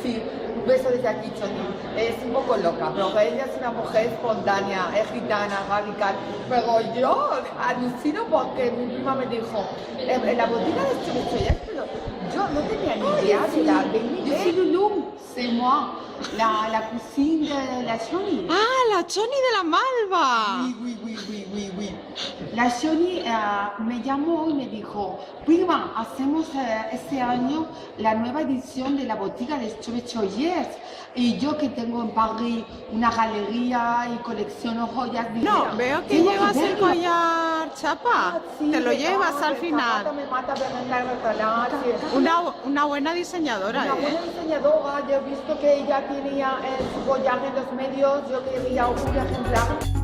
Sí, un beso desde aquí, Choni. Es un poco loca, pero ella es una mujer espontánea, es gitana, radical. Pero yo alucino porque mi prima me dijo, en la botica de Chovechoyas, pero yo no tenía ni idea de la de mi Je suis Loulou, c'est moi, la cousine de la Choni. Ah, la Choni de la Malva. Oui. La Choni me llamó y me dijo, prima, hacemos este año la nueva edición de la botica de Chovechoyers. Y yo que tengo en París una galería y colecciono joyas. No, veo que llevas el collar chapa. Te lo llevas al final. Me mata verla en el Una buena diseñadora, Una buena diseñadora, yo he visto que ella tenía su collar en los medios, yo quería un ejemplar.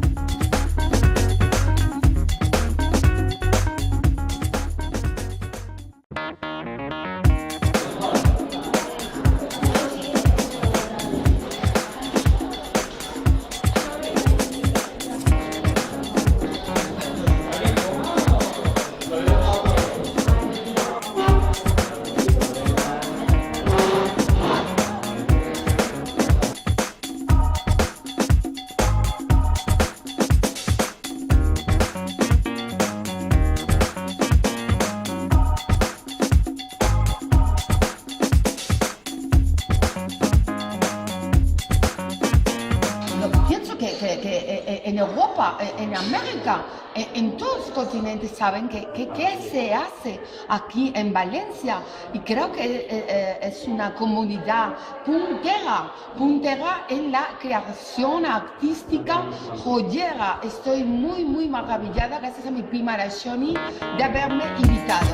En Europa, en América, en todos los continentes saben qué se hace aquí en Valencia y creo que es una comunidad puntera en la creación artística joyera. Estoy muy maravillada gracias a mi prima la Choni de haberme invitado.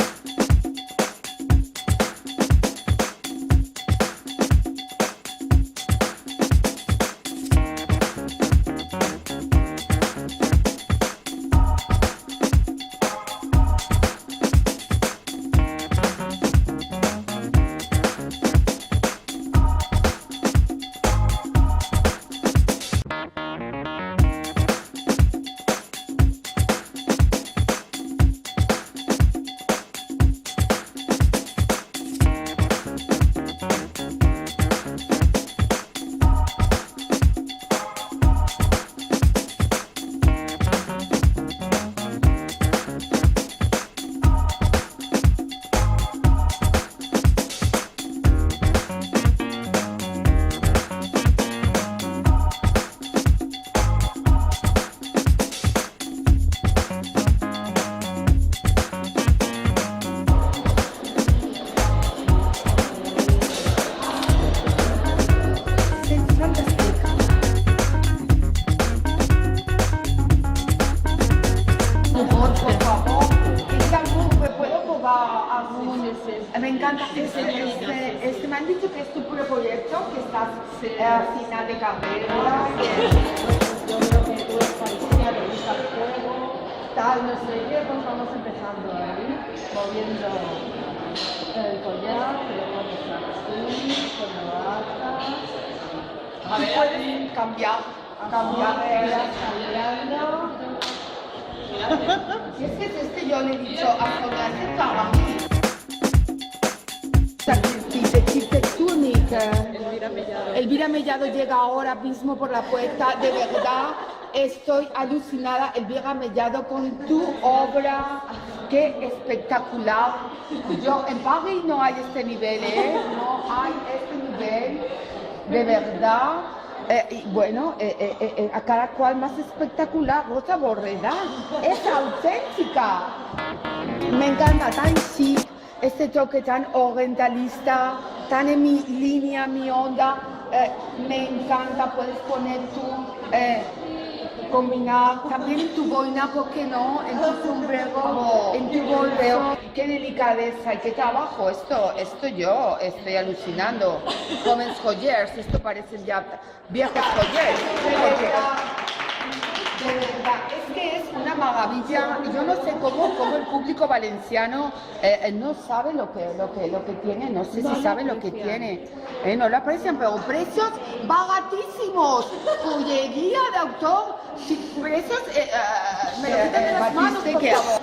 Me encanta me han dicho que es tu proyecto, que estás a final de carrera, Yo creo que tú estás diseñando un juego, tal, no sé qué, pues vamos empezando ahí, moviendo el collar, luego así, con la bata. a ver, puedes cambiar cambiando. Si es que yo le he dicho a Sonia, es para mí. Elvira Mellado llega ahora mismo por la puerta. De verdad, estoy alucinada, Elvira Mellado, con tu obra. ¡Qué espectacular! Yo, en París no hay este nivel, no hay este nivel, de verdad. Y bueno, a cada cual más espectacular. Rosa Borreda es auténtica. Me encanta, tan chic, este toque tan orientalista, tan en mi línea, mi onda. Me encanta, puedes poner combinar también en tu boina, ¿por qué no? En tu sombrero, en tu bolso. Qué delicadeza y qué trabajo. Esto yo estoy alucinando. Jóvenes joyers, esto parecen ya viejos joyers. De verdad, es que es una maravilla. Yo no sé cómo el público valenciano no sabe lo que tiene, no sé si sabe lo que tiene. No lo aprecian, pero precios baratísimos. Joyería de autor, precios, me lo quitan de las manos, por que favor.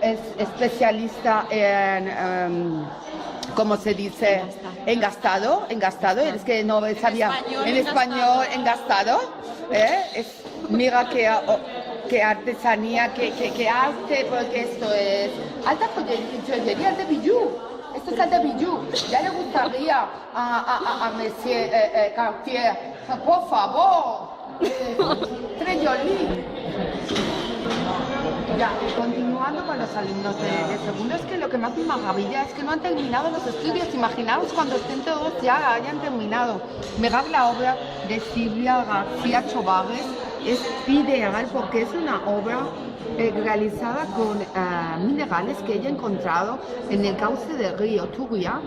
Es especialista en... ¿cómo se dice? Engastado, es que no sabía. En español, engastado. Mira qué artesanía, qué arte, porque esto es alta joyería de bijou. Esto es alta bijou. Ya le gustaría a Monsieur Cartier. Por favor, très joli. Ya, continuando con los alumnos de segundo, es que lo que más me maravilla es que no han terminado los estudios. Imaginaos cuando estén todos ya hayan terminado. Mirad la obra de Silvia García Chobares, es ideal porque es una obra realizada con minerales que ella ha encontrado en el cauce del río Turia,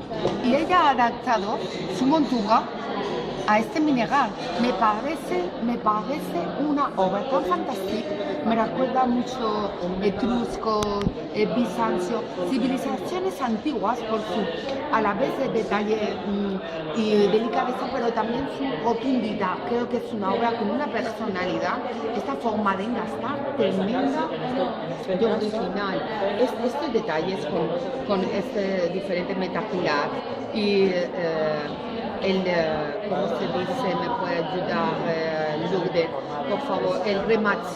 y ella ha adaptado su montura a este mineral. Me parece una obra tan fantástica. Me recuerda mucho etruscos, bizancio, civilizaciones antiguas por su a la vez de detalle y delicadeza, pero también su rotundidad. Creo que es una obra con una personalidad, esta forma de engastar tremenda y original. Estos detalles con este diferente metapilar y ¿cómo se dice? ¿Me puede ayudar Lourdes? Por favor, el remate,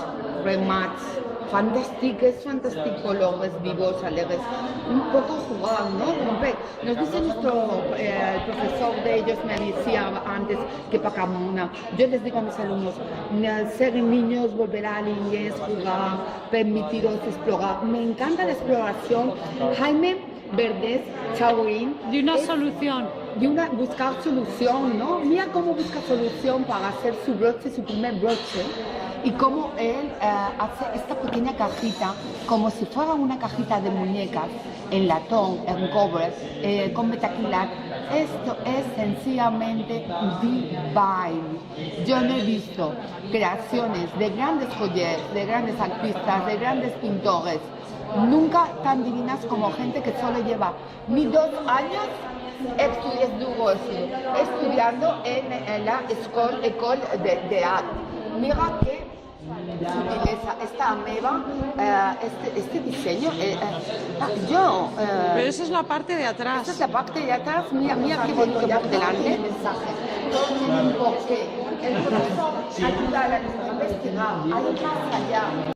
fantástico, es fantástico, colores vivos, alegres, un poco jugado, ¿no? Nos dice nuestro profesor de ellos, me decía antes que para Camona, yo les digo a mis alumnos, ser niños, volver a la niñez, jugar, permitiros explorar. Me encanta la exploración. Jaime Verdes Chauín. De una solución. Buscar solución, ¿no? Mira cómo busca solución para hacer su broche, su primer broche, y cómo él hace esta pequeña cajita, como si fuera una cajita de muñecas, en latón, en cobre, con metacrilato. Esto es sencillamente divine. Yo no he visto creaciones de grandes joyeros, de grandes artistas, de grandes pintores, nunca tan divinas como gente que solo lleva ni 2 años estudiando en la École de Arte. Mira qué sutileza, esta ameba, este diseño. Pero esa es la parte de atrás. Esta es la parte de atrás. Mira qué bonito por delante. Todo tiene un porqué. El profesor ayuda a la investigar, hay más allá.